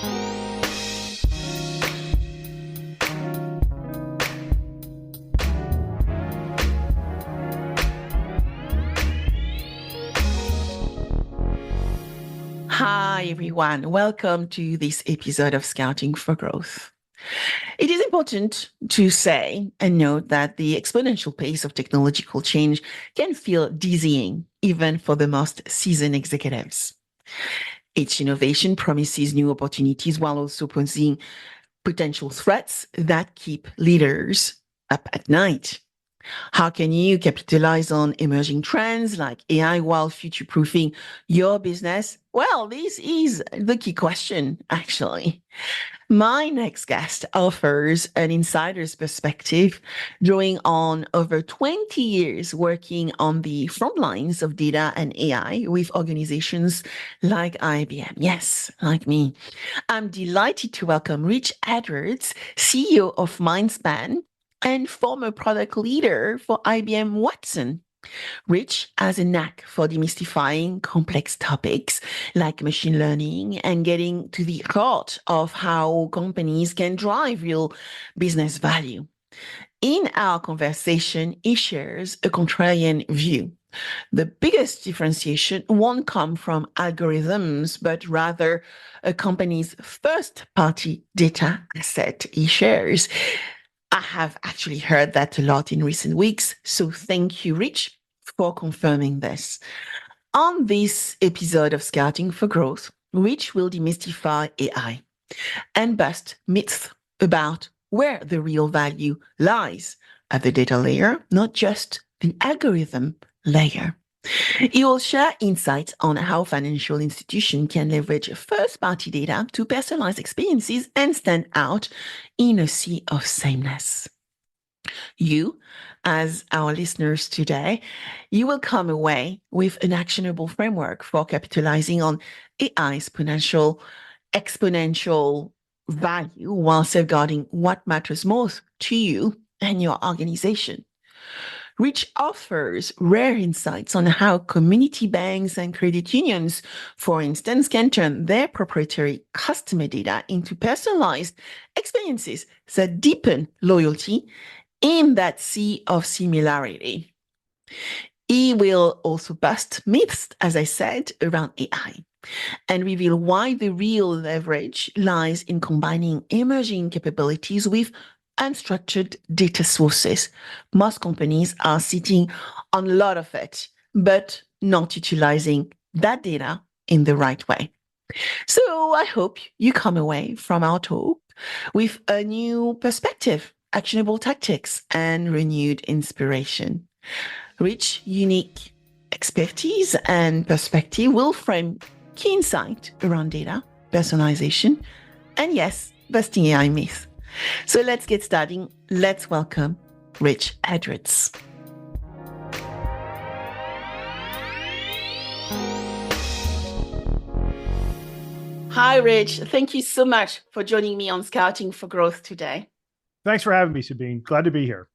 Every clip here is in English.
Hi, everyone. Welcome to this episode of Scouting for Growth. It is important to say and note that the exponential pace of technological change can feel dizzying, even for the most seasoned executives. Each innovation promises new opportunities while also posing potential threats that keep leaders up at night. How can you capitalize on emerging trends like AI while future-proofing your business? Well, this is the key question, actually. My next guest offers an insider's perspective, drawing on over 20 years working on the front lines of data and AI with organizations like IBM. Yes, like me. I'm delighted to welcome Rich Edwards, CEO of Mindspan, and former product leader for IBM Watson. Rich has a knack for demystifying complex topics like machine learning and getting to the heart of how companies can drive real business value. In our conversation, he shares a contrarian view. The biggest differentiation won't come from algorithms, but rather a company's first party data asset he shares. I have actually heard that a lot in recent weeks. So thank you, Rich, for confirming this. On this episode of Scouting for Growth, Rich will demystify AI and bust myths about where the real value lies at the data layer, not just the algorithm layer. He will share insights on how financial institutions can leverage first-party data to personalize experiences and stand out in a sea of sameness. You, as our listeners today, you will come away with an actionable framework for capitalizing on AI's exponential value while safeguarding what matters most to you and your organization. Rich offers rare insights on how community banks and credit unions, for instance, can turn their proprietary customer data into personalized experiences that deepen loyalty in that sea of similarity. He will also bust myths, as I said, around AI and reveal why the real leverage lies in combining emerging capabilities with unstructured data sources. Most companies are sitting on a lot of it, but not utilizing that data in the right way. So I hope you come away from our talk with a new perspective, actionable tactics, and renewed inspiration. Rich, unique expertise and perspective will frame key insight around data, personalization, and yes, busting AI myths. So let's get started. Let's welcome Rich Edwards. Hi, Rich. Thank you so much for joining me on Scouting for Growth today. Thanks for having me, Sabine. Glad to be here.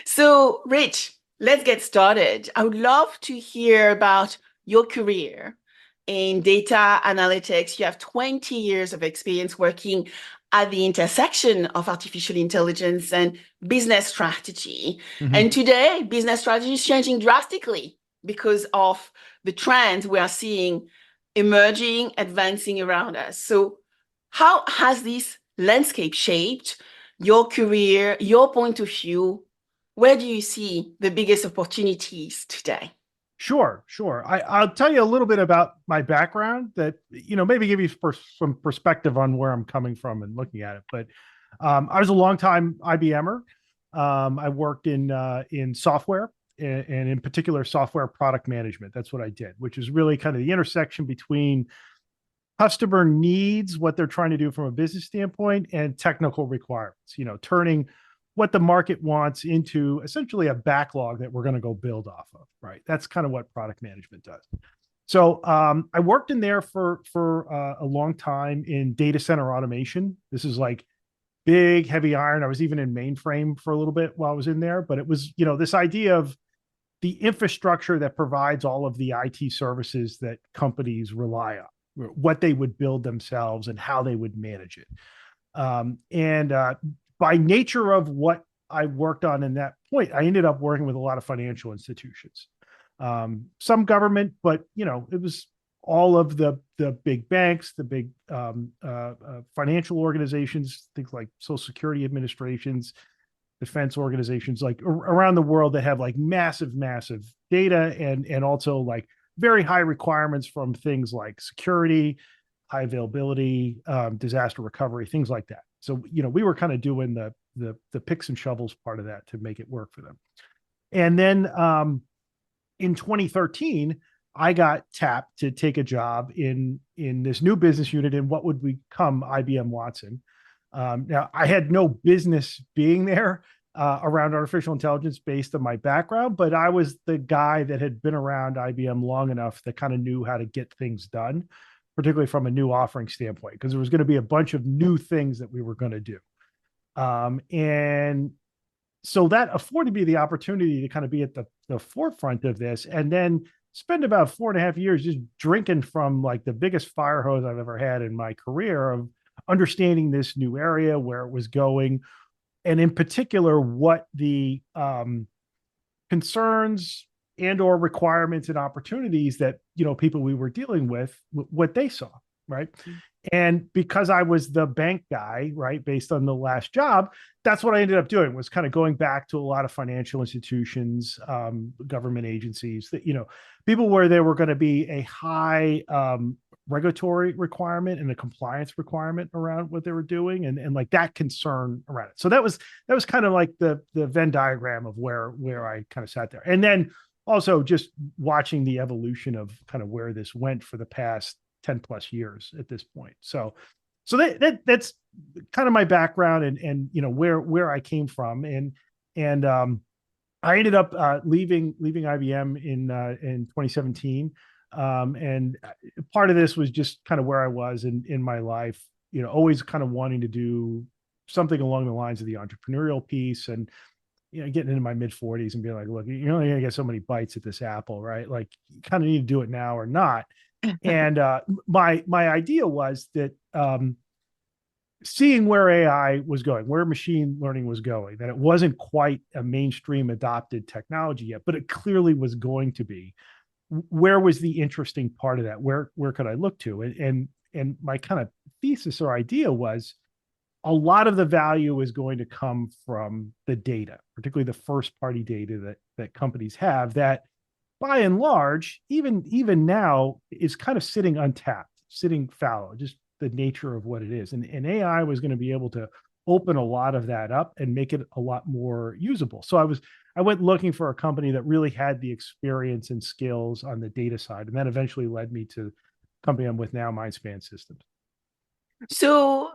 So, Rich, let's get started. I would love to hear about your career in data analytics. You have 20 years of experience working at the intersection of artificial intelligence and business strategy. Mm-hmm. And today, business strategy is changing drastically because of the trends we are seeing emerging, advancing around us. So how has this landscape shaped your career, your point of view? Where do you see the biggest opportunities today? Sure. I'll tell you a little bit about my background that, maybe give you some perspective on where I'm coming from and looking at it. But I was a longtime IBMer. I worked in software and in particular software product management. That's what I did, which is really kind of the intersection between customer needs, what they're trying to do from a business standpoint, and technical requirements, turning what the market wants into essentially a backlog that we're going to go build off of, right? That's kind of what product management does. So I worked in there for a long time in data center automation. This is like big, heavy iron. I was even in mainframe for a little bit while I was in there, but it was, this idea of the infrastructure that provides all of the IT services that companies rely on, what they would build themselves and how they would manage it. And by nature of what I worked on in that point, I ended up working with a lot of financial institutions, some government, but it was all of the big banks, the big financial organizations, things like Social Security administrations, defense organizations, like around the world that have like massive data and also like very high requirements from things like security, high availability, disaster recovery, things like that. So we were kind of doing the picks and shovels part of that to make it work for them. And then in 2013, I got tapped to take a job in this new business unit in what would become IBM Watson. Now, I had no business being there around artificial intelligence based on my background, but I was the guy that had been around IBM long enough that kind of knew how to get things done, particularly from a new offering standpoint, because there was going to be a bunch of new things that we were going to do. And so that afforded me the opportunity to kind of be at the forefront of this, and then spend about 4.5 years just drinking from like the biggest fire hose I've ever had in my career of understanding this new area, where it was going, and in particular, what the concerns and or requirements and opportunities that people we were dealing with, what they saw, right? And because I was the bank guy, right, based on the last job, that's what I ended up doing, was kind of going back to a lot of financial institutions, government agencies, that people where there were going to be a high regulatory requirement and a compliance requirement around what they were doing, and like that concern around it. So that was kind of like the Venn diagram of where I kind of sat there. And then also just watching the evolution of kind of where this went for the past 10 plus years at this point. So that's kind of my background and where I came from. And I ended up leaving IBM in 2017. And part of this was just kind of where I was in my life, always kind of wanting to do something along the lines of the entrepreneurial piece, and getting into my mid 40s and being like, look, you're only gonna get so many bites at this apple, right? Like, you kind of need to do it now or not. And my idea was that seeing where AI was going, where machine learning was going, that it wasn't quite a mainstream adopted technology yet, but it clearly was going to be. Where was the interesting part of that? Where could I look to? And my kind of thesis or idea was, a lot of the value is going to come from the data, particularly the first party data that companies have, that by and large, even now, is kind of sitting untapped, sitting fallow, just the nature of what it is. And AI was going to be able to open a lot of that up and make it a lot more usable. So I went looking for a company that really had the experience and skills on the data side. And that eventually led me to the company I'm with now, Mindspan Systems. So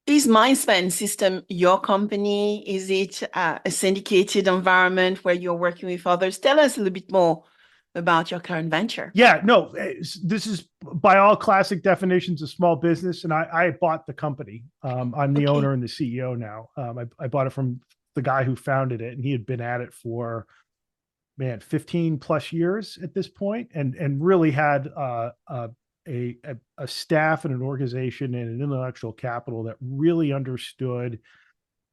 is Mindspan System your company? Is it a syndicated environment where you're working with others? Tell us a little bit more about your current venture. Yeah, no, this is by all classic definitions a small business, and I bought the company. I'm the owner and the CEO now. I bought it from the guy who founded it, and he had been at it for 15 plus years at this point, and really had a staff and an organization and an intellectual capital that really understood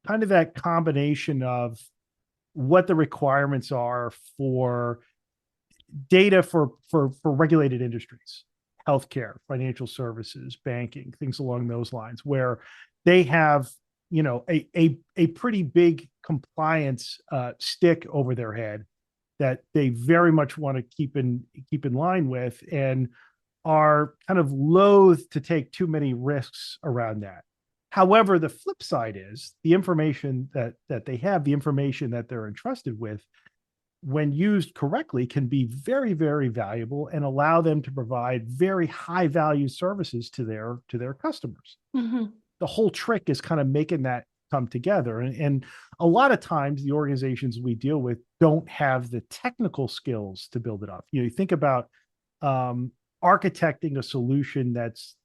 kind of that combination of what the requirements are for data for regulated industries, healthcare, financial services, banking, things along those lines, where they have a pretty big compliance stick over their head that they very much want to keep in line with, and are kind of loath to take too many risks around that. However, the flip side is the information that they have, the information that they're entrusted with, when used correctly, can be very, very valuable and allow them to provide very high value services to their customers. Mm-hmm. The whole trick is kind of making that come together. And a lot of times the organizations we deal with don't have the technical skills to build it up. You think about architecting a solution that's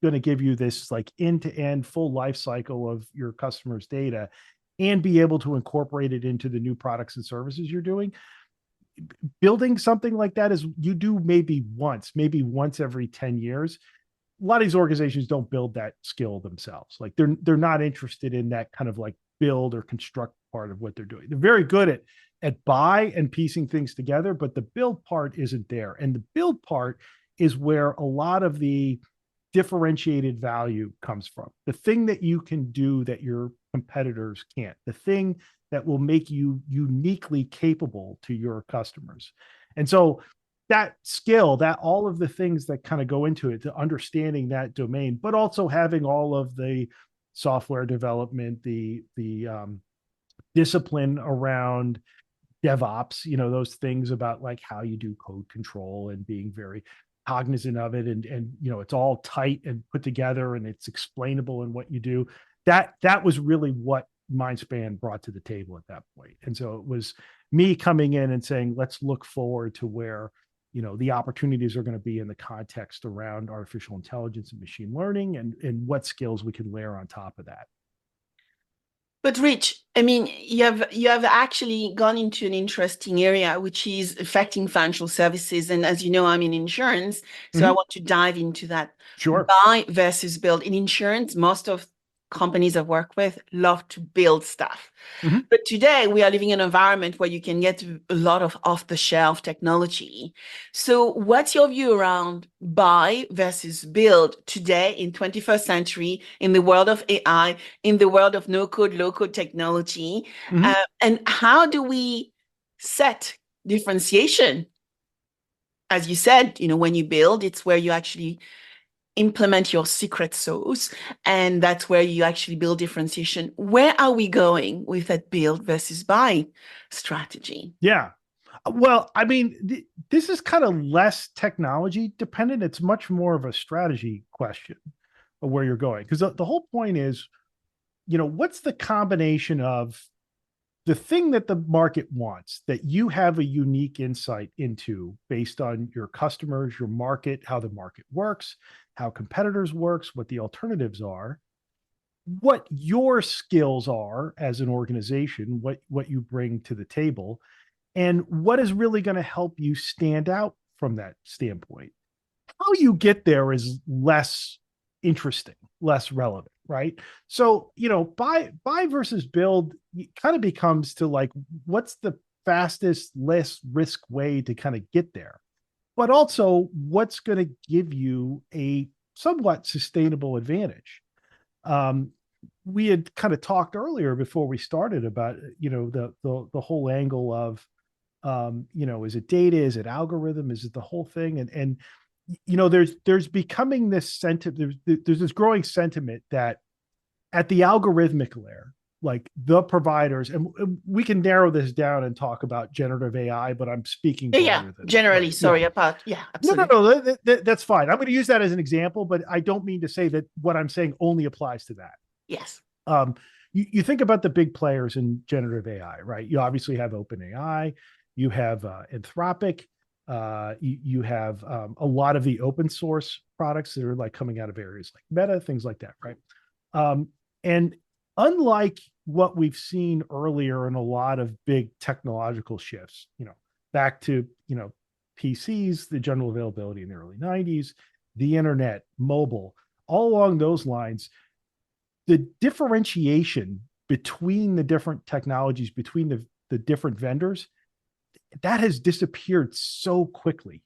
going to give you this like end-to-end full life cycle of your customers' data, and be able to incorporate it into the new products and services you're doing. building something like that is you do maybe once every 10 years. A lot of these organizations don't build that skill themselves. Like they're not interested in that kind of like build or construct part of what they're doing. They're very good at buy and piecing things together, but the build part isn't there. And the build part is where a lot of the differentiated value comes from. The thing that you can do that your competitors can't, the thing that will make you uniquely capable to your customers. And so that skill, that all of the things that kind of go into it, to understanding that domain, but also having all of the software development, the discipline around DevOps, those things about like how you do code control and being very cognizant of it, and it's all tight and put together and it's explainable in what you do. That was really what Mindspan brought to the table at that point. And so it was me coming in and saying, let's look forward to where the opportunities are going to be in the context around artificial intelligence and machine learning, and what skills we can layer on top of that. But Rich, I mean, you have actually gone into an interesting area, which is affecting financial services. And as you know, I'm in insurance, so I want to dive into that. Sure. Buy versus build. In insurance, most of companies I work with love to build stuff. But today we are living in an environment where you can get a lot of off-the-shelf technology. So what's your view around buy versus build today in 21st century, in the world of AI, in the world of no-code, low-code technology? And how do we set differentiation? As you said, when you build, it's where you actually implement your secret sauce, and that's where you actually build differentiation. Where are we going with that build versus buy strategy? Yeah. Well, I mean, this is kind of less technology dependent. It's much more of a strategy question of where you're going. Because the whole point is, what's the combination of the thing that the market wants that you have a unique insight into based on your customers, your market, how the market works, how competitors works, what the alternatives are, what your skills are as an organization, what you bring to the table, and what is really going to help you stand out from that standpoint. How you get there is less interesting, less relevant, right? So, buy versus build kind of becomes to like, what's the fastest, less risk way to kind of get there? But also, what's going to give you a somewhat sustainable advantage? We had kind of talked earlier before we started about, the whole angle of, is it data? Is it algorithm? Is it the whole thing? And there's becoming this sentiment, there's this growing sentiment that at the algorithmic layer, like the providers, and we can narrow this down and talk about generative AI, but I'm speaking broader than generally, right? sorry, about, absolutely. No, that's fine. I'm going to use that as an example, but I don't mean to say that what I'm saying only applies to that. Yes. You think about the big players in generative AI, right? You obviously have OpenAI, you have Anthropic, you have a lot of the open source products that are like coming out of areas like Meta, things like that, right? And unlike what we've seen earlier in a lot of big technological shifts, back to, PCs, the general availability in the early 90s, the internet, mobile, all along those lines, the differentiation between the different technologies, between the different vendors, that has disappeared so quickly.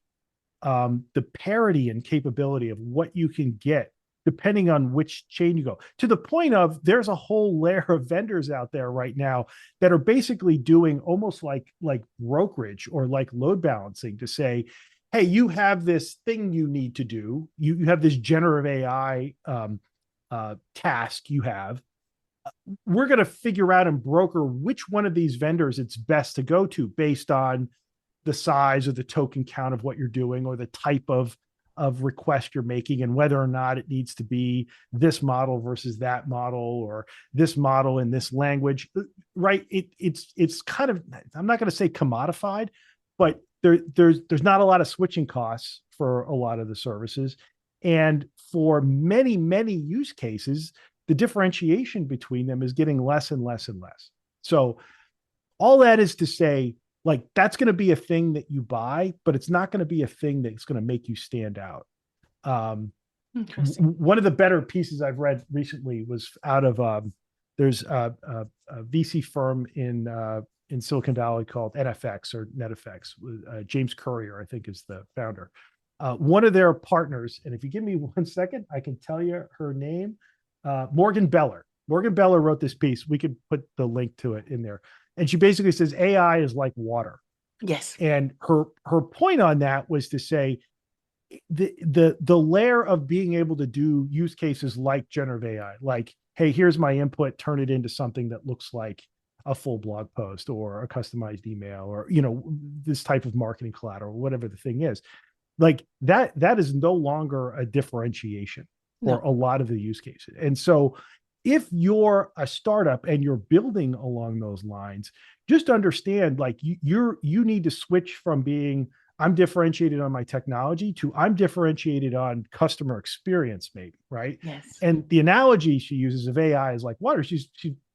The parity and capability of what you can get depending on which chain you go, to the point of there's a whole layer of vendors out there right now that are basically doing almost like brokerage or like load balancing to say, hey, you have this thing you need to do. You have this generative AI task you have. We're going to figure out and broker which one of these vendors it's best to go to based on the size or the token count of what you're doing or the type of request you're making, and whether or not it needs to be this model versus that model or this model in this language, right? It's kind of, I'm not going to say commodified, but there's not a lot of switching costs for a lot of the services. And for many, many use cases, the differentiation between them is getting less and less and less. So all that is to say, like that's going to be a thing that you buy, but it's not going to be a thing that's going to make you stand out. Interesting. One of the better pieces I've read recently was out of there's a VC firm in Silicon Valley called NFX or NetFX. James Currier, I think, is the founder. One of their partners, and if you give me 1 second, I can tell you her name. Morgan Beller. Morgan Beller wrote this piece. We could put the link to it in there. And she basically says AI is like water. Yes. And her point on that was to say the layer of being able to do use cases like generative AI, like, hey, here's my input, turn it into something that looks like a full blog post or a customized email or, you know, this type of marketing collateral, whatever the thing is, like that is no longer a differentiation for a lot of the use cases. And so if you're a startup and you're building along those lines, just understand like you need to switch from being I'm differentiated on my technology to I'm differentiated on customer experience, maybe, right? Yes. And the analogy she uses of AI is like water. She's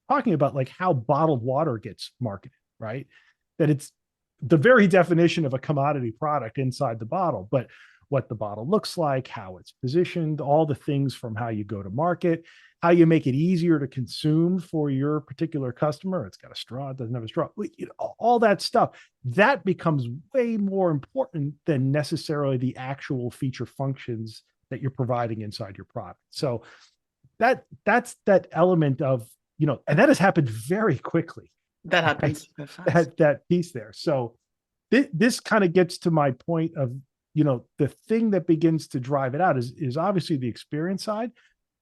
talking about like how bottled water gets marketed, right? That it's the very definition of a commodity product inside the bottle, but what the bottle looks like, how it's positioned, all the things from how you go to market, how you make it easier to consume for your particular customer. It's got a straw, it doesn't have a straw, you know, all that stuff. That becomes way more important than necessarily the actual feature functions that you're providing inside your product. So that's that element of, you know, and that has happened very quickly. That happens super fast. That piece there. So this kind of gets to my point of, you know, the thing that begins to drive it out is obviously the experience side,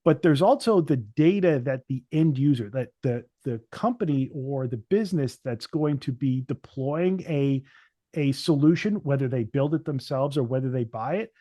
but there's also the data that the end user, that the company or the business that's going to be deploying a solution, whether they build it themselves or whether they buy it,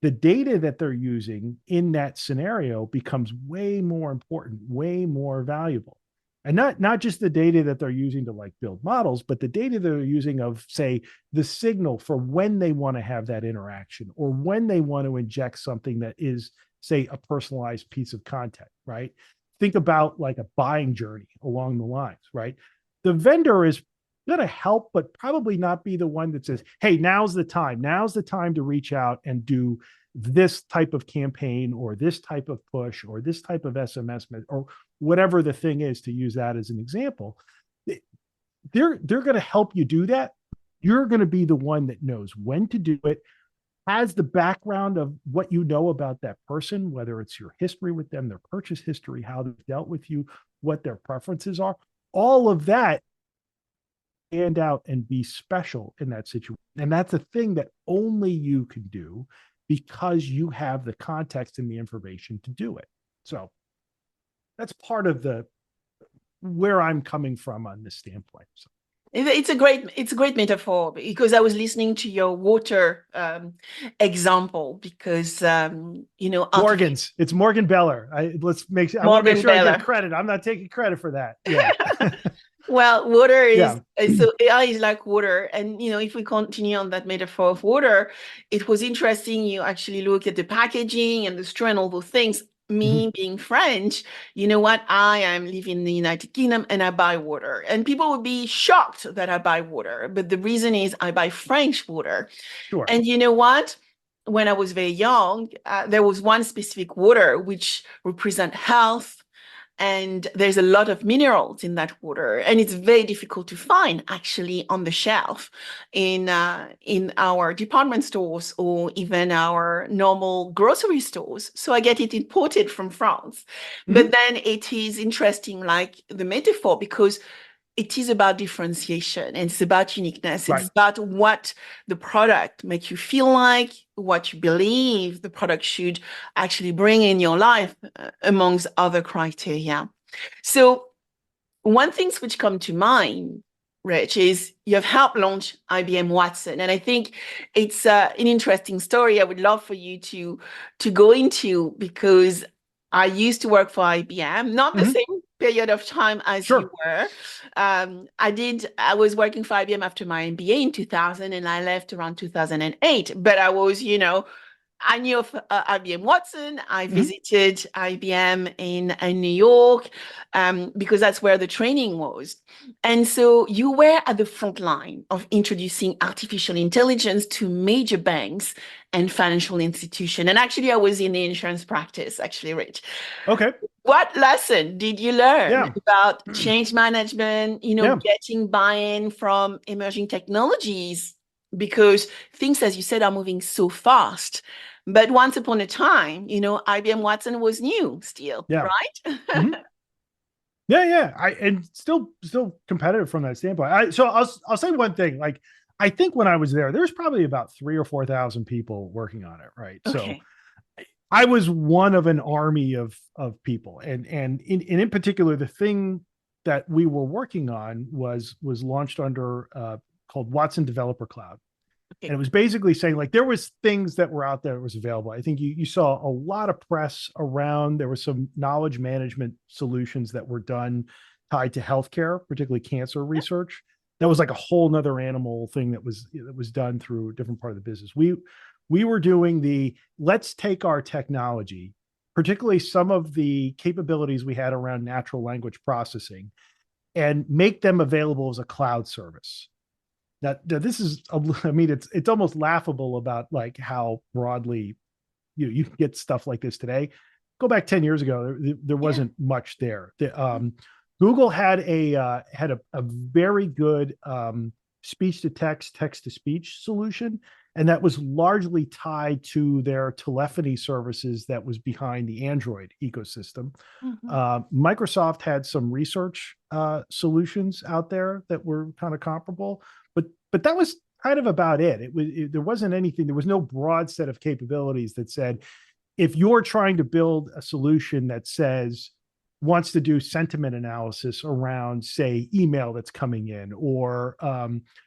the data that they're using in that scenario becomes way more important, way more valuable. And not just the data that they're using to like build models, but the data they're using of, say, the signal for when they want to have that interaction or when they want to inject something that is, say, a personalized piece of content, right? Think about like a buying journey along the lines, right? The vendor is going to help, but probably not be the one that says, hey, now's the time. Now's the time to reach out and do this type of campaign or this type of push or this type of SMS or whatever the thing is, to use that as an example. They're going to help you do that. You're going to be the one that knows when to do it, has the background of what you know about that person, whether it's your history with them, their purchase history, how they've dealt with you, what their preferences are. All of that stand out and be special in that situation. And that's a thing that only you can do because you have the context and the information to do it. So that's part of the where I'm coming from on this standpoint. So. It's a great metaphor, because I was listening to your water example, because you know, Morgan's, it's Morgan Beller. I want to make sure I give credit. I'm not taking credit for that. Yeah. Well, water is so AI is like water, and you know, if we continue on that metaphor of water, it was interesting. You actually look at the packaging and the straw and all those things. Me being French, you know what? I am living in the United Kingdom and I buy water. And people would be shocked that I buy water. But the reason is I buy French water. Sure. And you know what? When I was very young, there was one specific water which represent health. And there's a lot of minerals in that water, and it's very difficult to find actually on the shelf in our department stores or even our normal grocery stores. So I get it imported from France. But then it is interesting, like the metaphor, because it is about differentiation and it's about uniqueness. It's about what the product makes you feel like, what you believe the product should actually bring in your life, amongst other criteria. So one thing which come to mind, Rich, is you've helped launch IBM Watson. And I think it's an interesting story I would love for you to go into, because I used to work for IBM, not the same period of time as you were. I was working for IBM after my MBA in 2000, and I left around 2008. But I was, you know, I knew of IBM Watson. I Mhm. visited IBM in New York because that's where the training was. And so you were at the front line of introducing artificial intelligence to major banks and financial institutions. And actually, I was in the insurance practice, actually, Rich. Okay. What lesson did you learn Yeah. about change management, Yeah. getting buy-in from emerging technologies? Because things, as you said, are moving so fast. But once upon a time, IBM Watson was new still, Yeah. right? Mhm. Yeah, yeah. And still competitive from that standpoint. So I'll say one thing. Like I think when I was there's probably about 3 or 4 thousand people working on it, right? So Okay. I was one of an army of people, and in particular, the thing that we were working on was launched under called Watson Developer Cloud. And Okay. it was basically saying like there was things that were out there that was available. I think you saw a lot of press around. There were some knowledge management solutions that were done tied to healthcare, particularly cancer Yeah. research. That was like a whole nother animal thing that was done through a different part of the business. We were doing the let's take our technology, particularly some of the capabilities we had around natural language processing, and make them available as a cloud service. Now this is, I mean, it's almost laughable about like how broadly you can get stuff like this today. Go back 10 years ago, there Yeah. wasn't much there. Google had a very good speech to text, text to speech solution, and that was largely tied to their telephony services that was behind the Android ecosystem. Mhm. Microsoft had some research solutions out there that were kind of comparable, but that was kind of about it. There wasn't anything. There was no broad set of capabilities that said if you're trying to build a solution that says wants to do sentiment analysis around, say, email that's coming in or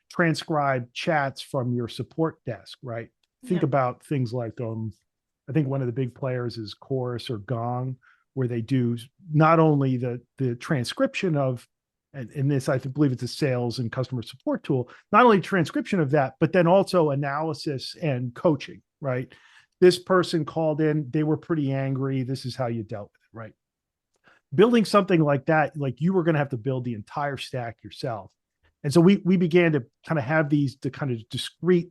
transcribe chats from your support desk, right? Think Yeah. about things like I think one of the big players is Chorus or Gong, where they do not only the transcription of, and in this, I believe it's a sales and customer support tool, not only transcription of that, but then also analysis and coaching, right? This person called in, they were pretty angry. This is how you dealt with it, right? Building something like that, like you were going to have to build the entire stack yourself. And so we began to kind of have these to kind of discrete,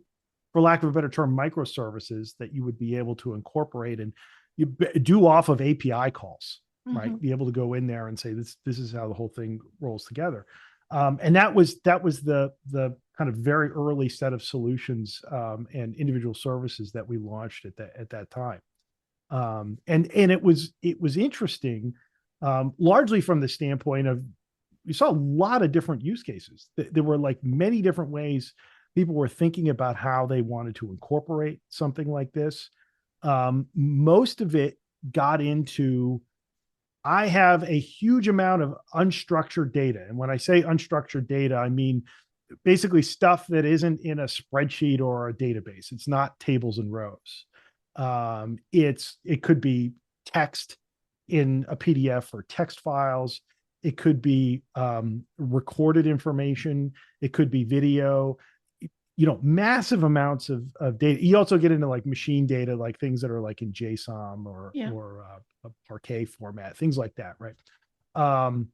for lack of a better term, microservices that you would be able to incorporate and you do off of API calls, right? Mhm. Be able to go in there and say this is how the whole thing rolls together. And that was the kind of very early set of solutions and individual services that we launched at that time. And it was interesting, largely from the standpoint of we saw a lot of different use cases. There were like many different ways people were thinking about how they wanted to incorporate something like this. Most of it got into I have a huge amount of unstructured data. And when I say unstructured data, I mean basically stuff that isn't in a spreadsheet or a database. It's not tables and rows. It could be text in a PDF or text files. It could be recorded information. It could be video. Massive amounts of data. You also get into like machine data, like things that are like in JSON or Yeah. a Parquet format, things like that, right? Um,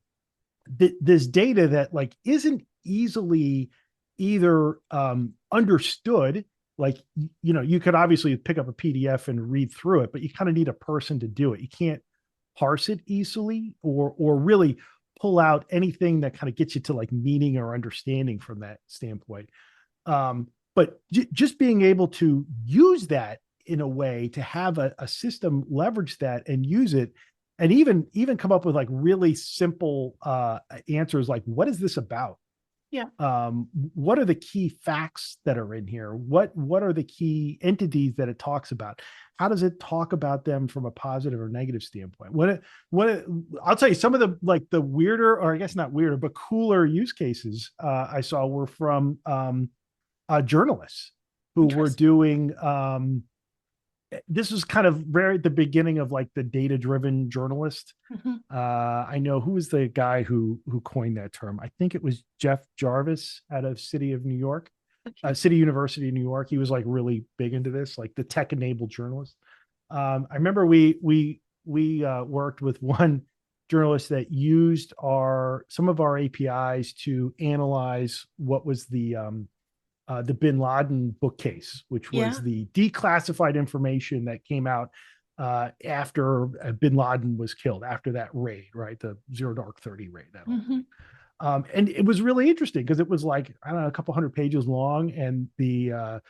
this data that like isn't easily either understood, like you could obviously pick up a PDF and read through it, but you kind of need a person to do it. You can't parse it easily or really pull out anything that kind of gets you to like meaning or understanding from that standpoint. But just being able to use that in a way to have a system leverage that and use it, and even come up with like really simple answers, like what is this about? Yeah. What are the key facts that are in here? What are the key entities that it talks about? How does it talk about them from a positive or negative standpoint? I'll tell you, some of the like the weirder, or I guess not weirder, but cooler use cases I saw were from journalists who were Interesting. doing this was kind of very at the beginning of like the data driven journalist. Mhm. I know who was the guy who coined that term. I think it was Jeff Jarvis out of city of New York. City University in New York. He was like really big into this, like the tech-enabled journalist. I remember we worked with one journalist that used our some of our APIs to analyze what was the Bin Laden bookcase, which was Yeah. the declassified information that came out after Bin Laden was killed, after that raid, right? The Zero Dark 30 raid. That whole Hmm. and it was really interesting because it was like, I don't know, a couple hundred pages long, and the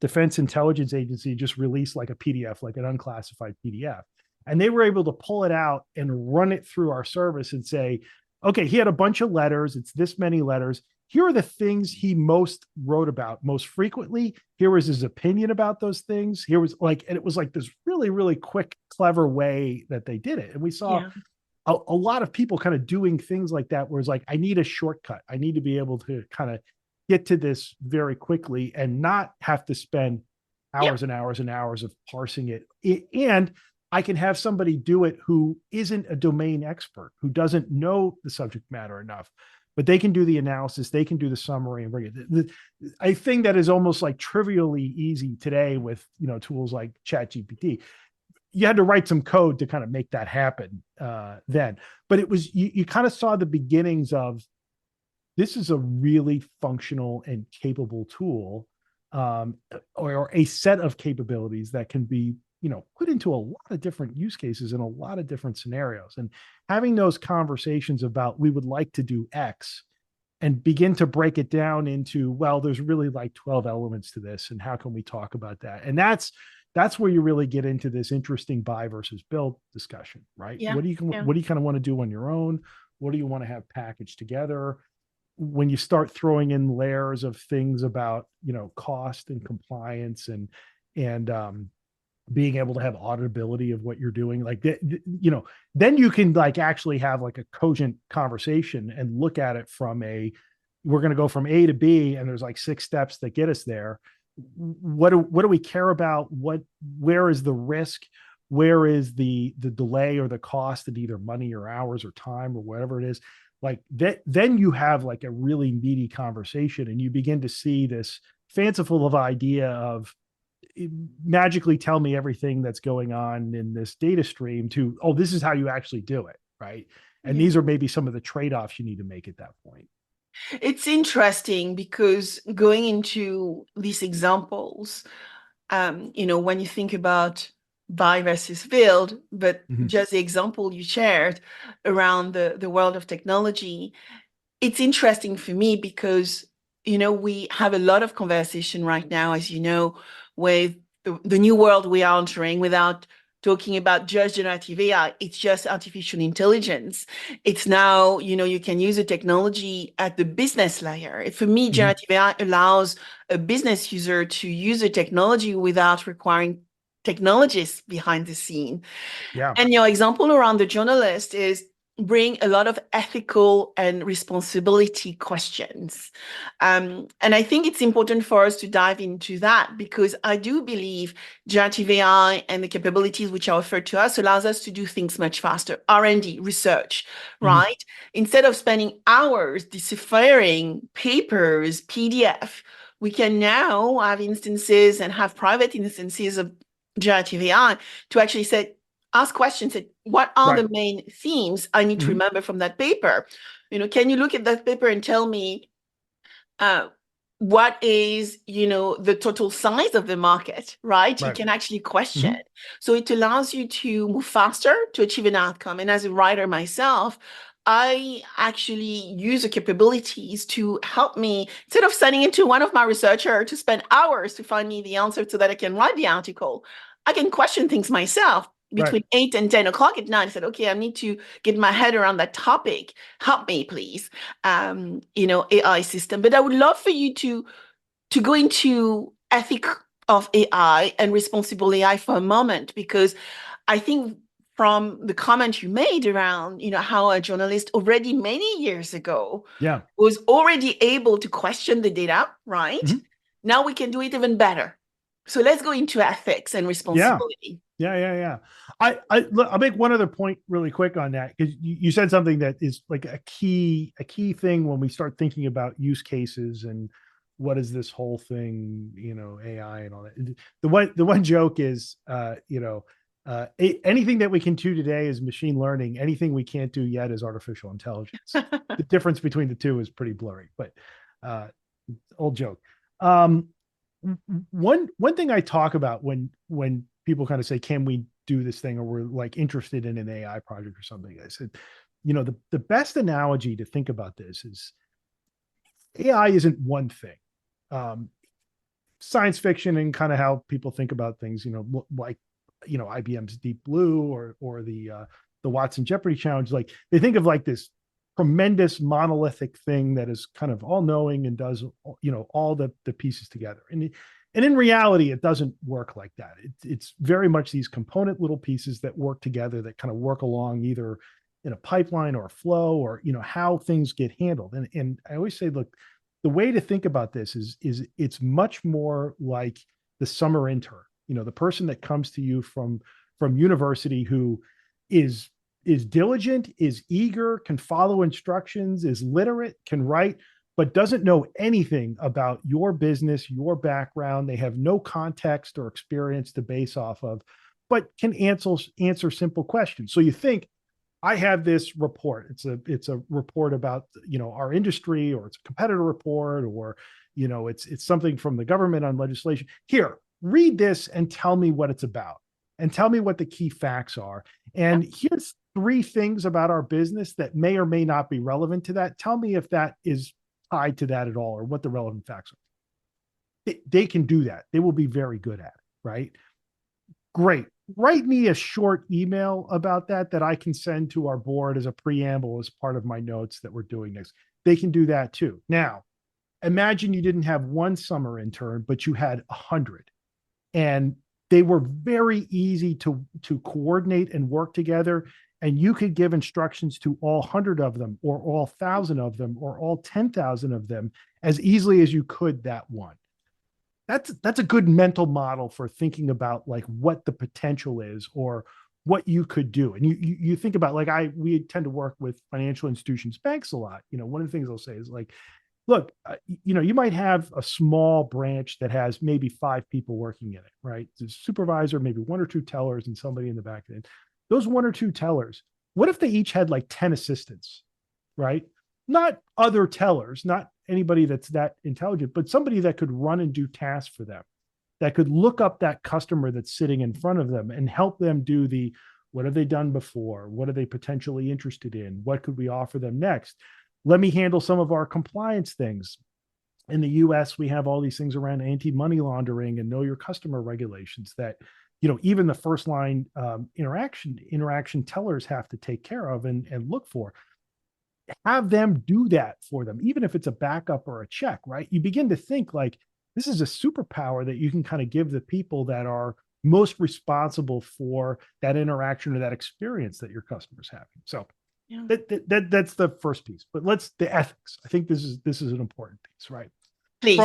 Defense Intelligence Agency just released like a PDF, like an unclassified PDF. And they were able to pull it out and run it through our service and say, okay, he had a bunch of letters. It's this many letters. Here are the things he most wrote about most frequently. Here was his opinion about those things. Here was like, and it was like this really, really quick, clever way that they did it. And we saw Yeah. a lot of people kind of doing things like that, where it's like, I need a shortcut. I need to be able to kind of get to this very quickly and not have to spend Yep. hours and hours and hours of parsing it. And I can have somebody do it who isn't a domain expert, who doesn't know the subject matter enough, but they can do the analysis, they can do the summary and bring it. A thing that is almost like trivially easy today with, tools like ChatGPT, you had to write some code to kind of make that happen then. But it was, you kind of saw the beginnings of, this is a really functional and capable tool, or a set of capabilities that can be, put into a lot of different use cases in a lot of different scenarios. And having those conversations about, we would like to do X, and begin to break it down into, well, there's really like 12 elements to this, and how can we talk about that? And that's where you really get into this interesting buy versus build discussion, right? Yeah. What do you Yeah. kind of want to do on your own? What do you want to have packaged together? When you start throwing in layers of things about, cost and compliance and being able to have auditability of what you're doing, like that, then you can like actually have like a cogent conversation and look at it from we're going to go from A to B, and there's like 6 steps that get us there. What do we care about? Where is the risk? Where is the delay or the cost of either money or hours or time or whatever it is? Like that, then you have like a really meaty conversation, and you begin to see this fanciful of idea of, magically tell me everything that's going on in this data stream, to, oh, this is how you actually do it, right? And Yeah. these are maybe some of the trade-offs you need to make at that point. It's interesting because going into these examples, when you think about buy versus build, but Mhm. just the example you shared around the world of technology, it's interesting for me because, we have a lot of conversation right now, as you know, with the new world we are entering, without talking about just generative AI. It's just artificial intelligence. It's now, you can use the technology at the business layer. For me, Mhm. generative AI allows a business user to use the technology without requiring technologists behind the scene. Yeah. And your example around the journalist is bring a lot of ethical and responsibility questions. And I think it's important for us to dive into that, because I do believe generative AI and the capabilities which are offered to us allows us to do things much faster. R&D, research, Mhm. right? Instead of spending hours deciphering papers, PDF, we can now have instances and have private instances of generative AI to actually say, ask questions. What are Right. the main themes I need to Mhm. remember from that paper? Can you look at that paper and tell me uh, what is, the total size of the market, right? You Right. can actually question. Mhm. So it allows you to move faster to achieve an outcome. And as a writer myself, I actually use the capabilities to help me, instead of sending it to one of my researchers to spend hours to find me the answer so that I can write the article, I can question things myself Right. between 8 and 10 o'clock at night. I said, okay, I need to get my head around that topic. Help me, please. AI system. But I would love for you to go into ethic of AI and responsible AI for a moment, because I think from the comment you made around, how a journalist already many years ago Yeah. was already able to question the data, right? Mhm. Now we can do it even better. So let's go into ethics and Yeah. responsibility. Yeah. I'll make one other point really quick on that, because you said something that is like a key thing when we start thinking about use cases and what is this whole thing, AI and all that. The one joke is, anything that we can do today is machine learning. Anything we can't do yet is artificial intelligence. The difference between the two is pretty blurry, but old joke. One thing I talk about when people kind of say, can we do this thing, or we're like interested in an AI project or something, I said, the best analogy to think about this is AI isn't one thing. Science fiction and kind of how people think about things, like, IBM's Deep Blue or the Watson Jeopardy challenge. Like, they think of like this tremendous monolithic thing that is kind of all knowing and does, all the pieces together. And in reality, it doesn't work like that. It's very much these component little pieces that work together, that kind of work along either in a pipeline or a flow, or, how things get handled. And I always say, look, the way to think about this is it's much more like the summer intern, the person that comes to you from university, who is diligent, is eager, can follow instructions, is literate, can write, but doesn't know anything about your business, your background. They have no context or experience to base off of, but can answer simple questions. So you think, I have this report. It's a report about, our industry, or it's a competitor report, or, it's something from the government on legislation. Here, read this and tell me what it's about, and tell me what the key facts are. And here's 3 things about our business that may or may not be relevant to that. Tell me if that is tied to that at all, or what the relevant facts are. They can do that. They will be very good at it, right? Great. Write me a short email about that I can send to our board as a preamble, as part of my notes that we're doing next. They can do that too. Now, imagine you didn't have one summer intern, but you had 100, and they were very easy to coordinate and work together. And you could give instructions to all 100 of them, or all 1,000 of them, or all 10,000 of them as easily as you could that one. That's a good mental model for thinking about like what the potential is, or what you could do. And you think about, like, we tend to work with financial institutions, banks a lot. One of the things they'll say is like, look, you might have a small branch that has maybe 5 people working in it, right? There's a supervisor, maybe 1 or 2 tellers, and somebody in the back end. Those 1 or 2 tellers, what if they each had like 10 assistants, right? Not other tellers, not anybody that's that intelligent, but somebody that could run and do tasks for them, that could look up that customer that's sitting in front of them and help them do what have they done before? What are they potentially interested in? What could we offer them next? Let me handle some of our compliance things. In the US, we have all these things around anti-money laundering and know your customer regulations that, even the first line interaction tellers have to take care of and look for. Have them do that for them, even if it's a backup or a check, right? You begin to think like, this is a superpower that you can kind of give the people that are most responsible for that interaction or that experience that your customer's having. So Yeah. that's the first piece. But the ethics. I think this is an important piece, right? Please.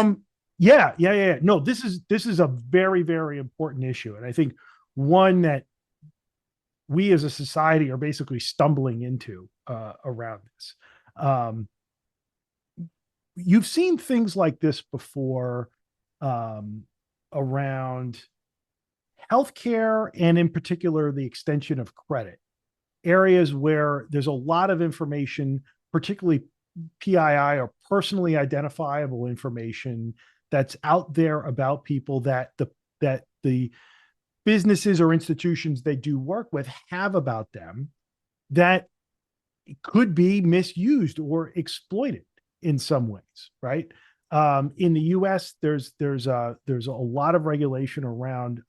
Yeah. No, this is a very, very important issue. And I think one that we as a society are basically stumbling into around this. You've seen things like this before around healthcare, and in particular, the extension of credit. Areas where there's a lot of information, particularly PII, or personally identifiable information, that's out there about people that the businesses or institutions they do work with have about them, that could be misused or exploited in some ways, right? In the U.S., there's a lot of regulation around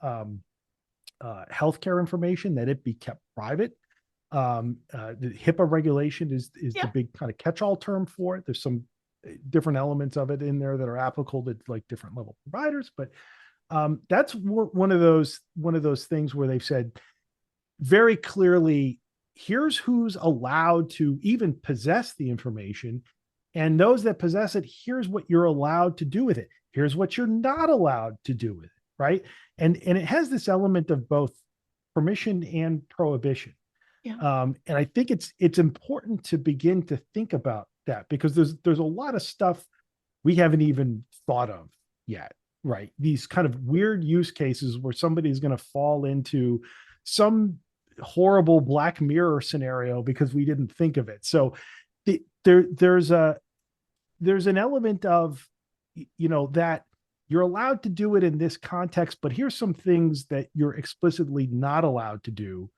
healthcare information, that it be kept private. The HIPAA regulation is the big kind of catch-all term for it. There's some different elements of it in there that are applicable to like different level providers, but that's one of those things where they've said very clearly, here's who's allowed to even possess the information, and those that possess it, here's what you're allowed to do with it. Here's what you're not allowed to do with it, right? And it has this element of both permission and prohibition. Yeah. And I think it's important to begin to think about that, because there's a lot of stuff we haven't even thought of yet, right? These kind of weird use cases where somebody is going to fall into some horrible Black Mirror scenario because we didn't think of it. So there's an element of, that you're allowed to do it in this context, but here's some things that you're explicitly not allowed to do,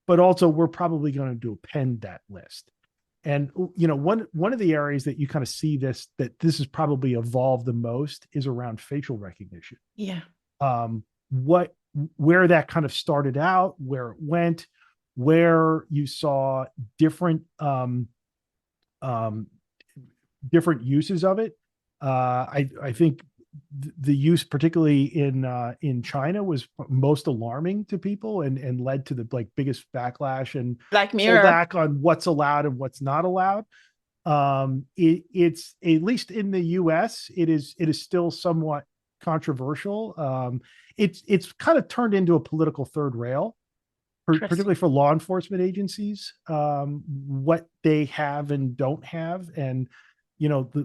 but also we're probably going to append that list. And one of the areas that you kind of see that this has probably evolved the most is around facial recognition. Yeah. Where that kind of started out, where it went, where you saw different different uses of it. I think the use, particularly in China, was most alarming to people and led to the biggest backlash and Black Mirror pullback on what's allowed and what's not allowed. It's, at least in the US, it is still somewhat controversial. It's kind of turned into a political third rail, particularly for law enforcement agencies, what they have and don't have, and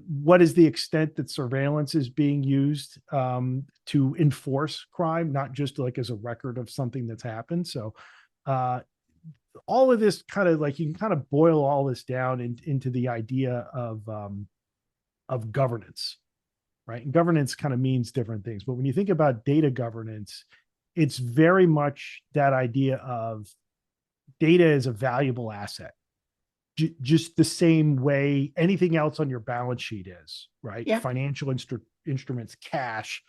what is the extent that surveillance is being used to enforce crime, not just as a record of something that's happened. So all of this kind of you can kind of boil all this down into the idea of governance, right? And governance kind of means different things, but when you think about data governance, it's very much that idea of data is a valuable asset, just the same way anything else on your balance sheet is, right? Yeah. Financial instruments, cash,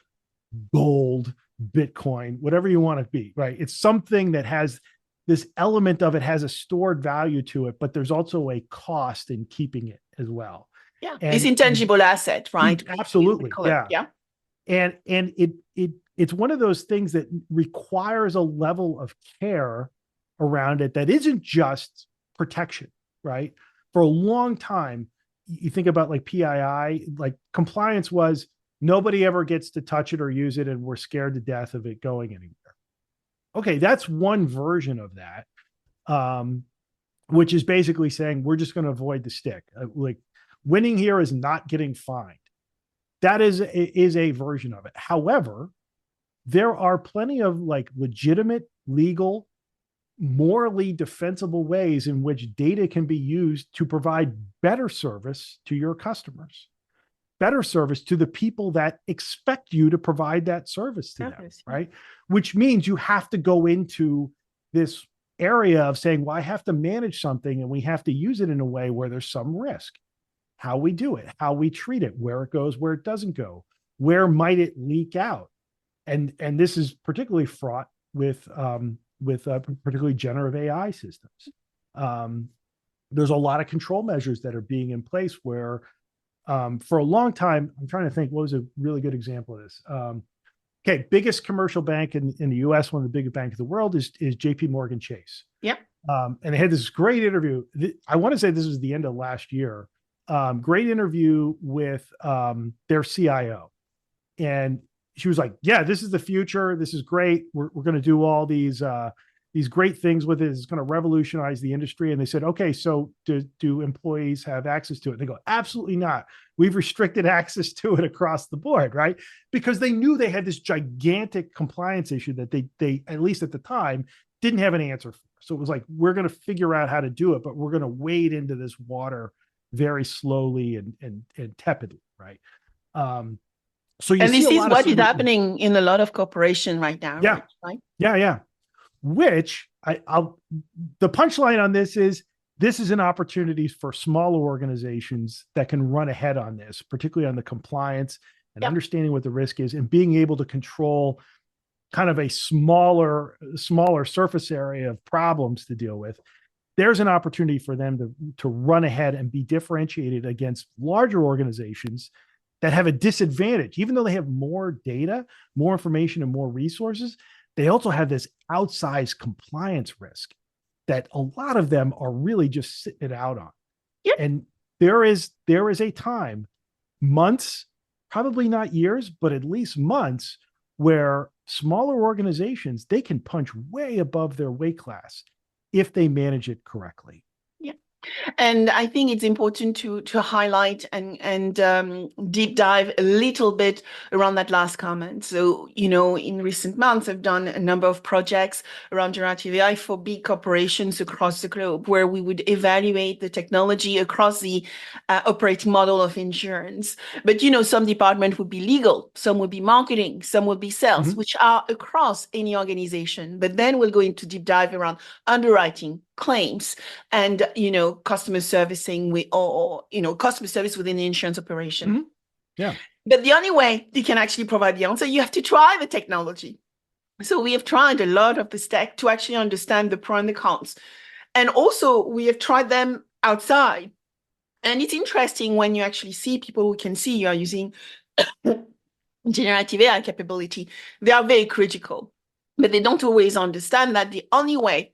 gold, Bitcoin, whatever you want to be, right? It's something that has this element of it has a stored value to it, but there's also a cost in keeping it as well. Yeah. It's intangible asset, right? Absolutely. Yeah. Yeah. And it's one of those things that requires a level of care around it that isn't just protection, right? For a long time, you think about PII, compliance was nobody ever gets to touch it or use it, and we're scared to death of it going anywhere. Okay, that's one version of that, which is basically saying we're just going to avoid the stick. Winning here is not getting fined. That is a version of it. However, there are plenty of legitimate, legal, morally defensible ways in which data can be used to provide better service to your customers, better service to the people that expect you to provide that service to them, right? Which means you have to go into this area of saying, well, I have to manage something and we have to use it in a way where there's some risk. How we do it, how we treat it, where it goes, where it doesn't go, where might it leak out. And this is particularly fraught with particularly generative AI systems. There's a lot of control measures that are being in place where for a long time, I'm trying to think, what was a really good example of this? Okay, biggest commercial bank in the US, one of the biggest banks of the world is JP Morgan Chase. Yep. And they had this great interview. I want to say this was the end of last year. Great interview with their CIO. And she was like, yeah, this is the future. This is great. We're going to do all these great things with it. It's going to revolutionize the industry. And they said, okay, so do employees have access to it? And they go, absolutely not. We've restricted access to it across the board, right? Because they knew they had this gigantic compliance issue that they at least at the time, didn't have an answer for. So it was like, we're going to figure out how to do it, but we're going to wade into this water very slowly and tepidly, right? So you and see this is what is happening in a lot of corporation right now. Yeah. Right? Yeah. Which the punchline on this is an opportunity for smaller organizations that can run ahead on this, particularly on the compliance and understanding what the risk is and being able to control kind of a smaller surface area of problems to deal with. There's an opportunity for them to run ahead and be differentiated against larger organizations that have a disadvantage. Even though they have more data, more information, and more resources, they also have this outsized compliance risk that a lot of them are really just sitting it out on. Yep. And there is a time, months, probably not years, but at least months, where smaller organizations, they can punch way above their weight class if they manage it correctly. Yeah. And I think it's important to highlight and deep dive a little bit around that last comment. So, in recent months, I've done a number of projects around generative AI for big corporations across the globe, where we would evaluate the technology across the operating model of insurance. But, some department would be legal, some would be marketing, some would be sales, which are across any organization. But then we'll go into deep dive around underwriting, claims, and customer servicing or customer service within the insurance operation. Yeah. But the only way you can actually provide the answer, you have to try the technology. So we have tried a lot of this tech to actually understand the pros and the cons, and also we have tried them outside. And it's interesting when you actually see people who can see you are using generative AI capability. They are very critical, but they don't always understand that the only way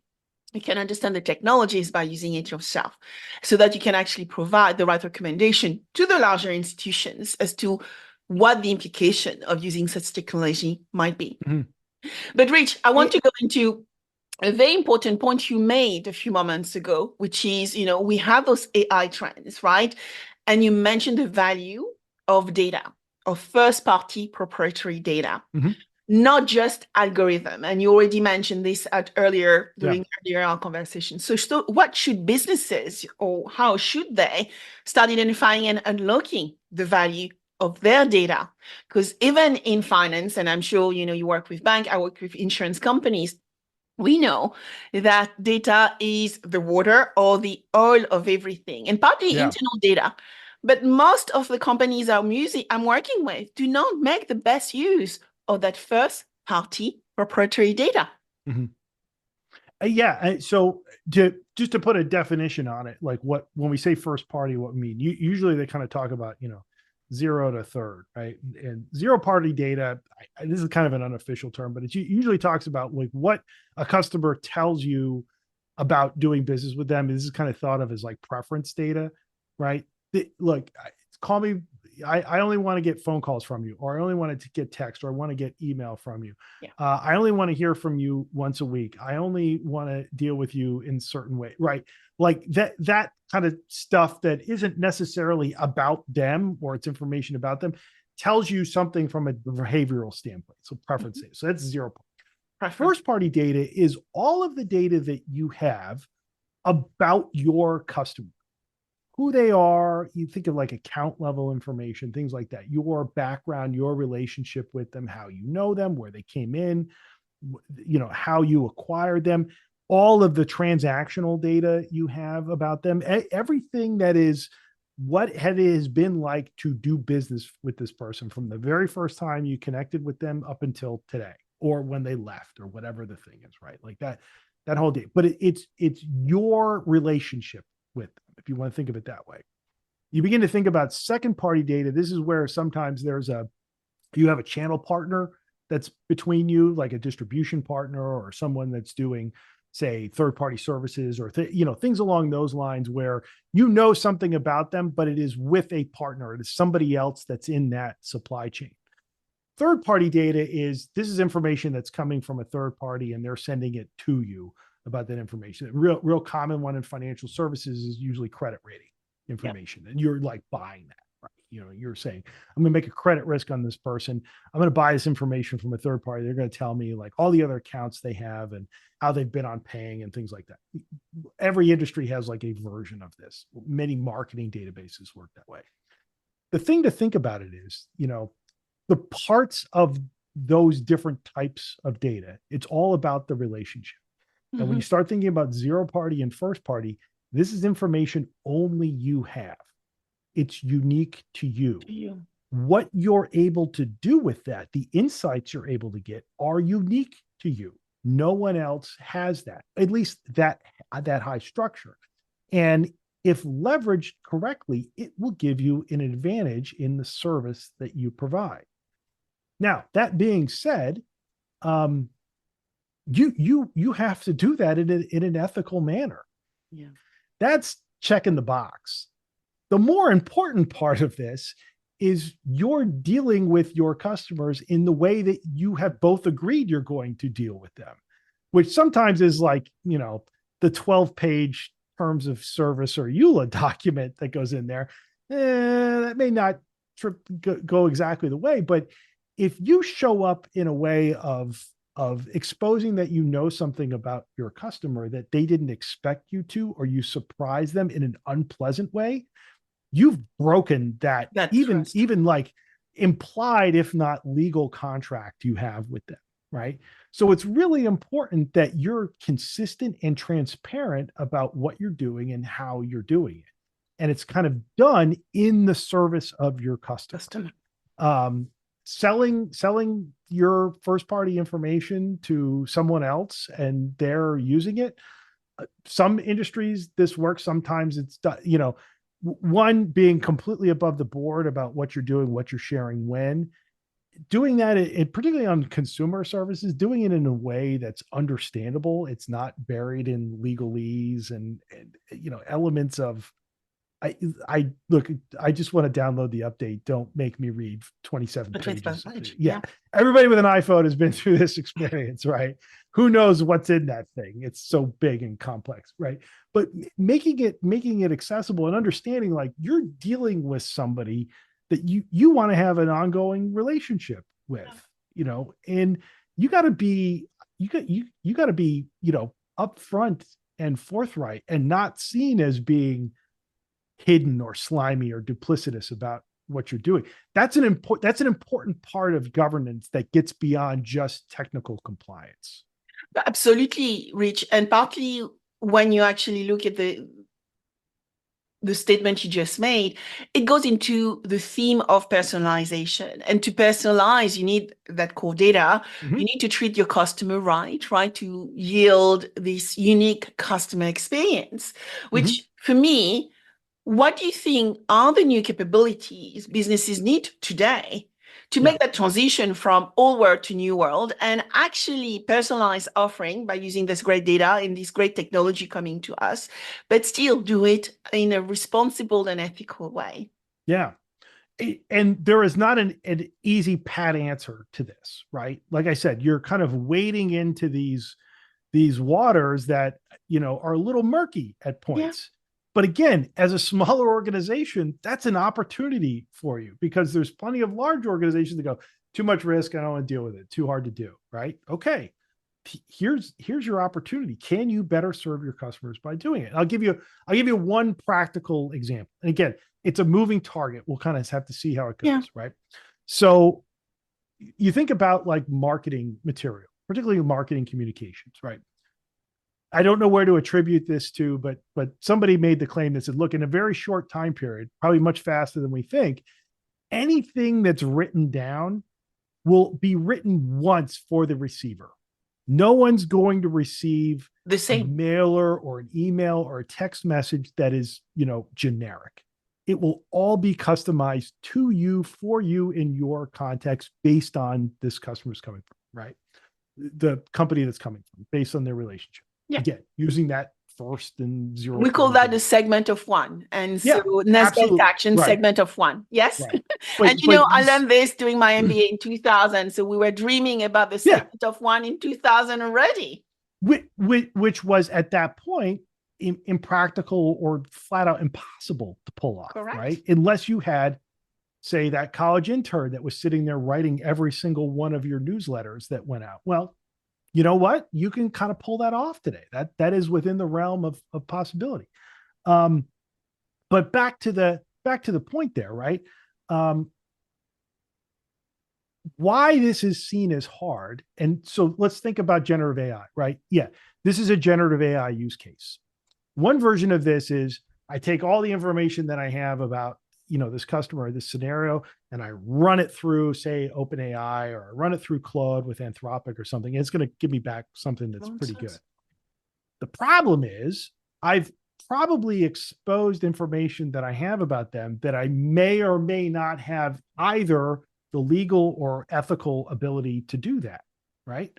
you can understand the technology is by using it yourself, so that you can actually provide the right recommendation to the larger institutions as to what the implication of using such technology might be. But Rich, I want to go into a very important point you made a few moments ago, which is, we have those AI trends, right? And you mentioned the value of data, of first-party proprietary data. Not just algorithm. And you already mentioned this during our conversation. So what should businesses, or how should they start identifying and unlocking the value of their data? Because even in finance, and I'm sure, you work with bank, I work with insurance companies, we know that data is the water or the oil of everything, and partly internal data. But most of the companies I'm working with do not make the best use of that first party proprietary data. So just to put a definition on it, like when we say first party, what we mean, usually they kind of talk about, 0 to third, right? And zero party data, this is kind of an unofficial term, but it usually talks about like what a customer tells you about doing business with them. This is kind of thought of as like preference data, right? Look, call me. I only want to get phone calls from you, or I only want to get text, or I want to get email from you. I only want to hear from you once a week. I only want to deal with you in certain way, right? Like that kind of stuff that isn't necessarily about them, or it's information about them, tells you something from a behavioral standpoint. So preference data. So that's zero. First party data is all of the data that you have about your customer, who they are. You think of like account level information, things like that, your background, your relationship with them, how you know them, where they came in, how you acquired them, all of the transactional data you have about them, everything that is what it has been like to do business with this person from the very first time you connected with them up until today, or when they left, or whatever the thing is, right? Like that whole day. But it's your relationship with them, if you want to think of it that way. You begin to think about second party data. This is where sometimes you have a channel partner that's between you, like a distribution partner, or someone that's doing, say, third party services, or things along those lines, where something about them, but it is with a partner. It is somebody else that's in that supply chain. Third party data this is information that's coming from a third party, and they're sending it to you about that information. Real common one in financial services is usually credit rating information. And you're like buying that, right? You're saying, I'm going to make a credit risk on this person. I'm going to buy this information from a third party. They're going to tell me like all the other accounts they have and how they've been on paying and things like that. Every industry has like a version of this. Many marketing databases work that way. The thing to think about it is, the parts of those different types of data, it's all about the relationship. And when you start thinking about zero party and first party, this is information only you have. It's unique to you. What you're able to do with that, the insights you're able to get, are unique to you. No one else has that, at least that high structure. And if leveraged correctly, it will give you an advantage in the service that you provide. Now, that being said, you have to do that in an ethical manner. That's checking the box. The more important part of this is you're dealing with your customers in the way that you have both agreed you're going to deal with them, which sometimes is like, the 12-page terms of service or EULA document that goes in there, that may not go exactly the way. But if you show up in a way of exposing that you know something about your customer that they didn't expect you to, or you surprise them in an unpleasant way, you've broken that even like implied, if not legal contract you have with them, right? So it's really important that you're consistent and transparent about what you're doing and how you're doing it. And it's kind of done in the service of your customer. Selling your first party information to someone else and they're using it. Some industries this works. Sometimes it's, one, being completely above the board about what you're doing, what you're sharing, when doing that, particularly on consumer services, doing it in a way that's understandable. It's not buried in legalese and elements of, I look, I just want to download the update. Don't make me read 27 pages. Yeah. Everybody with an iPhone has been through this experience, right? Who knows what's in that thing? It's so big and complex, right? But making it accessible and understanding, like, you're dealing with somebody that you want to have an ongoing relationship with, and you got to be upfront and forthright and not seen as being hidden or slimy or duplicitous about what you're doing. That's an important part of governance that gets beyond just technical compliance. Absolutely, Rich. And partly when you actually look at the statement you just made, it goes into the theme of personalization. And to personalize, you need that core data. Mm-hmm. You need to treat your customer right to yield this unique customer experience, which mm-hmm. for me, what do you think are the new capabilities businesses need today to make that transition from old world to new world and actually personalize offering by using this great data and this great technology coming to us, but still do it in a responsible and ethical way? Yeah. And there is not an easy pat answer to this, right? Like I said, you're kind of wading into these waters that, are a little murky at points. Yeah. But again, as a smaller organization, that's an opportunity for you, because there's plenty of large organizations that go, too much risk, I don't want to deal with it, too hard to do, right? Okay, here's your opportunity. Can you better serve your customers by doing it? I'll give you one practical example. And again, it's a moving target. We'll kind of have to see how it goes, right? So you think about like marketing material, particularly marketing communications, right? I don't know where to attribute this to, but somebody made the claim that said, look, in a very short time period, probably much faster than we think, anything that's written down will be written once for the receiver. No one's going to receive the same a mailer or an email or a text message that is, generic. It will all be customized to you, for you, in your context, based on this customer's coming from, right? The company that's coming from, based on their relationship. Yeah. Again, using that first and zero. We call that a segment of one. And so Nesbest action segment of one. Yes. Right. And I learned this doing my MBA in 2000. So we were dreaming about the segment of one in 2000 already. Which was at that point impractical or flat out impossible to pull off. Correct. Right? Unless you had, say, that college intern that was sitting there writing every single one of your newsletters that went out. Well, you know what? You can kind of pull that off today. That is within the realm of possibility. But back to the point there, right? Why this is seen as hard. And so let's think about generative AI, right? Yeah, this is a generative AI use case. One version of this is I take all the information that I have about this customer, this scenario, and I run it through, say, OpenAI, or I run it through Claude with Anthropic or something. And it's going to give me back something that's pretty good. The problem is I've probably exposed information that I have about them that I may or may not have either the legal or ethical ability to do that, right?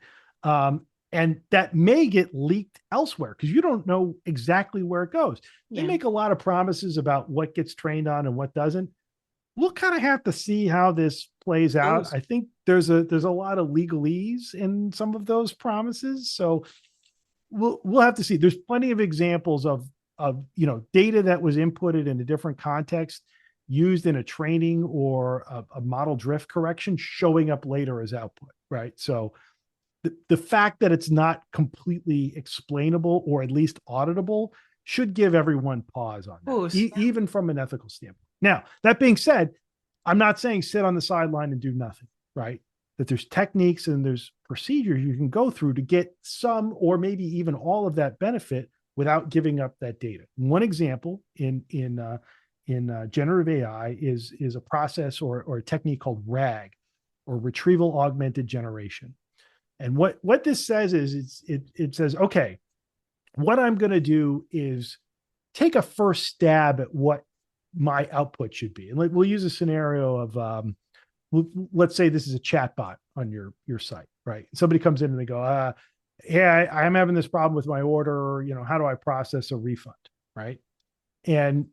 And that may get leaked elsewhere because you don't know exactly where it goes. They make a lot of promises about what gets trained on and what doesn't. We'll kind of have to see how this plays out. I think there's a lot of legalese in some of those promises. So we'll have to see. There's plenty of examples of data that was inputted in a different context, used in a training or a model drift correction, showing up later as output, right? So the fact that it's not completely explainable or at least auditable should give everyone pause on that, even from an ethical standpoint. Now, that being said, I'm not saying sit on the sideline and do nothing, right? That there's techniques and there's procedures you can go through to get some or maybe even all of that benefit without giving up that data. One example in generative AI is a process or a technique called RAG, or retrieval augmented generation. And what this says is it says, okay, what I'm going to do is take a first stab at what my output should be. And we'll use a scenario of, let's say this is a chatbot on your site, right? Somebody comes in and they go, hey, I'm having this problem with my order. How do I process a refund, right? And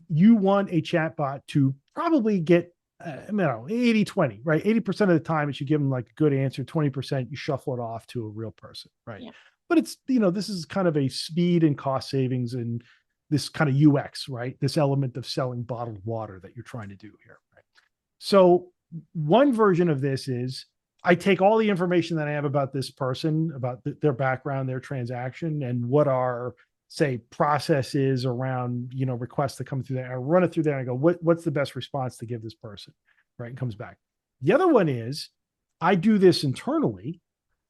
you want a chatbot to probably get 80-20, right? 80% of the time it should give them like a good answer. 20% you shuffle it off to a real person, right? Yeah. But it's, this is kind of a speed and cost savings and this kind of UX, right? This element of selling bottled water that you're trying to do here, right? So one version of this is I take all the information that I have about this person, about their background, their transaction, and what our, say, processes around, requests that come through there. I run it through there and I go, what's the best response to give this person, right? And comes back. The other one is I do this internally.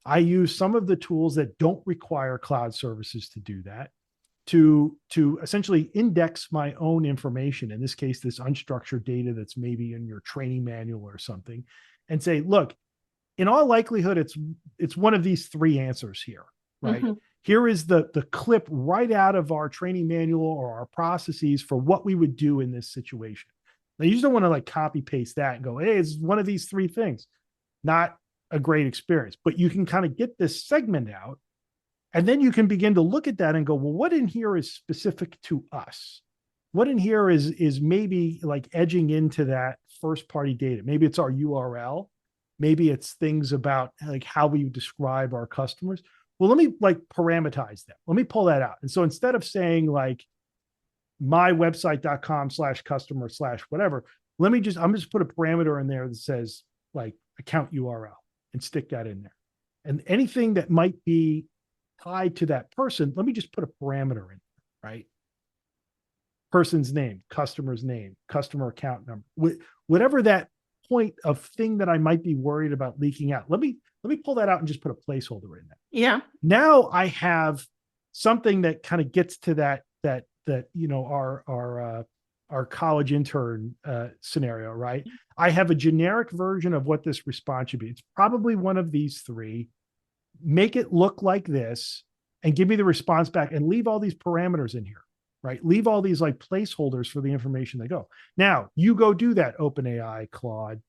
I use some of the tools that don't require cloud services to do that, to essentially index my own information, in this case, this unstructured data that's maybe in your training manual or something, and say, look, in all likelihood, it's one of these three answers here, right? Mm-hmm. Here is the clip right out of our training manual or our processes for what we would do in this situation. Now, you just don't want to like copy paste that and go, hey, it's one of these three things. Not a great experience, but you can kind of get this segment out, and then you can begin to look at that and go, well, what in here is specific to us? What in here is maybe like edging into that first party data? Maybe it's our URL. Maybe it's things about like how we describe our customers. Well, let me like parameterize that. Let me pull that out. And so instead of saying like mywebsite.com/customer/whatever, I'm just put a parameter in there that says like account URL and stick that in there. And anything that might be tied to that person, let me just put a parameter in, right? Person's name, customer's name, customer account number, whatever that point of thing that I might be worried about leaking out. Let me pull that out and just put a placeholder in there. Yeah. Now I have something that kind of gets to that our college intern scenario, right? I have a generic version of what this response should be. It's probably one of these three. Make it look like this and give me the response back and leave all these parameters in here, right? Leave all these like placeholders for the information they go. Now you go do that, OpenAI, Claude,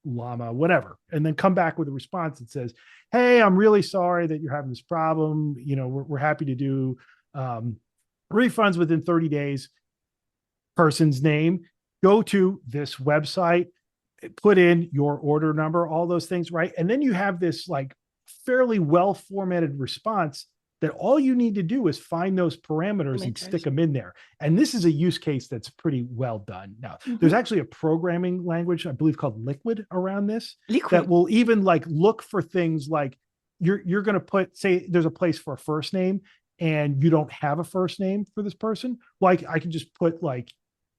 Llama, whatever, and then come back with a response that says, hey, I'm really sorry that you're having this problem. We're happy to do refunds within 30 days. Person's name, go to this website, put in your order number, all those things, right? And then you have this like fairly well formatted response that all you need to do is find those parameters and stick them in there. And this is a use case that's pretty well done. Now, there's actually a programming language, I believe, called Liquid around this that will even like look for things like you're going to put, say, there's a place for a first name and you don't have a first name for this person. Well, I can just put like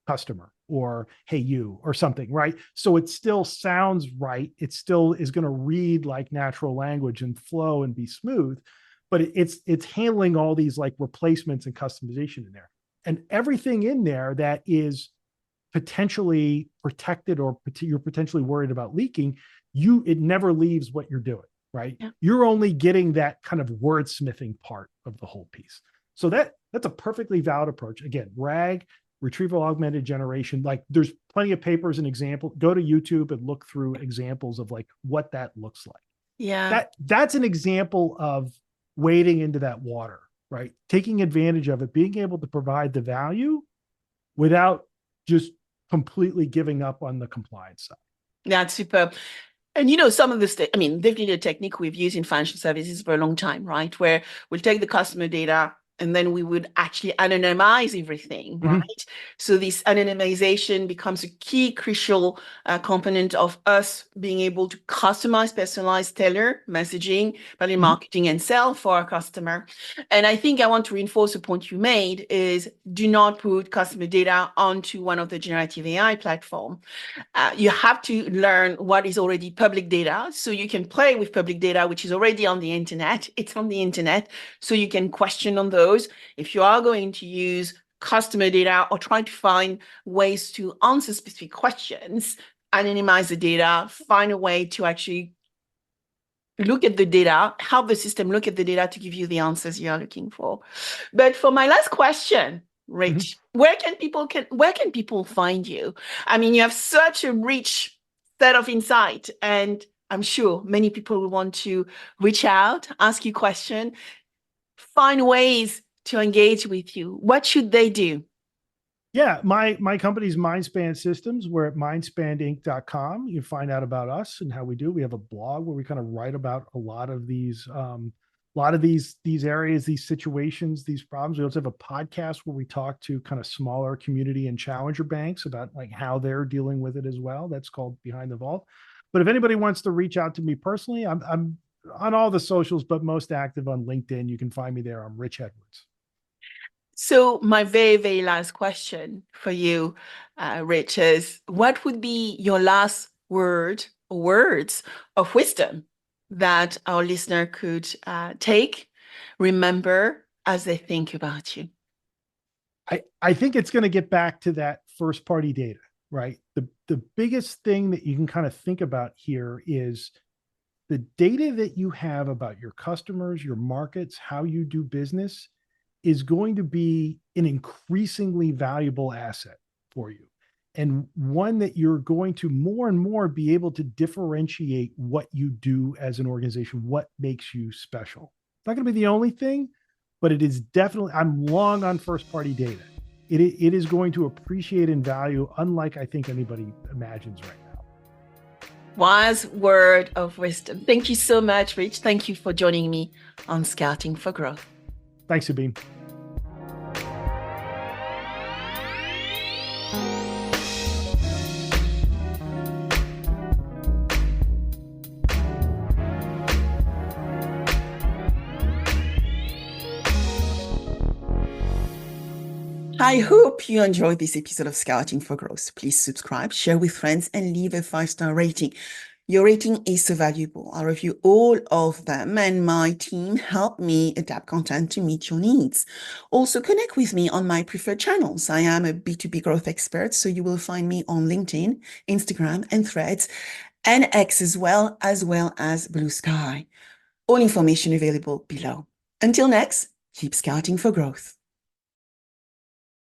customer or hey you or something, right? So it still sounds right. It still is going to read like natural language and flow and be smooth, but it's handling all these like replacements and customization in there. And everything in there that is potentially protected or you're potentially worried about leaking, it never leaves what you're doing, right? Yeah. You're only getting that kind of wordsmithing part of the whole piece. So that's a perfectly valid approach. Again, RAG, retrieval augmented generation, like there's plenty of papers and examples. Go to YouTube and look through examples of like what that looks like. Yeah. That's an example of wading into that water, right? Taking advantage of it, being able to provide the value without just completely giving up on the compliance side. That's superb. And some of this, definitely a technique we've used in financial services for a long time, right? Where we'll take the customer data and then we would actually anonymize everything, right? So this anonymization becomes a key crucial component of us being able to customize, personalize, tailor messaging, value marketing, and sell for our customer. And I think I want to reinforce a point you made is do not put customer data onto one of the generative AI platform. You have to learn what is already public data, so you can play with public data, which is already on the internet. It's on the internet, so you can question on those. If you are going to use customer data or try to find ways to answer specific questions, anonymize the data, find a way to actually look at the data, help the system look at the data to give you the answers you are looking for. But for my last question, Rich, where can people find you? I mean, you have such a rich set of insight, and I'm sure many people will want to reach out, ask you questions, find ways to engage with you. What should they do? Yeah, my company's Mindspan Systems. We're at mindspandinc.com. You find out about us and how we do. We have a blog where we kind of write about a lot of these areas, these situations, these problems. We also have a podcast where we talk to kind of smaller community and challenger banks about like how they're dealing with it as well. That's called Behind the Vault. But if anybody wants to reach out to me personally, I'm on all the socials, but most active on LinkedIn. You can find me there. I'm Rich Edwards. So my very, very last question for you, Rich, is what would be your last word or words of wisdom that our listener could take, remember as they think about you? I think it's going to get back to that first party data, right? The biggest thing that you can kind of think about here is the data that you have about your customers, your markets, how you do business is going to be an increasingly valuable asset for you, and one that you're going to more and more be able to differentiate what you do as an organization, what makes you special. It's not going to be the only thing, but it is definitely, I'm long on first party data. It is going to appreciate in value, unlike I think anybody imagines right now. Wise word of wisdom. Thank you so much, Rich. Thank you for joining me on Scouting for Growth. Thanks, Sabine. I hope you enjoyed this episode of Scouting for Growth. Please subscribe, share with friends, and leave a 5-star rating. Your rating is so valuable. I review all of them, and my team help me adapt content to meet your needs. Also, connect with me on my preferred channels. I am a B2B growth expert, so you will find me on LinkedIn, Instagram, and Threads, and X as well as Blue Sky. All information available below. Until next, keep scouting for growth.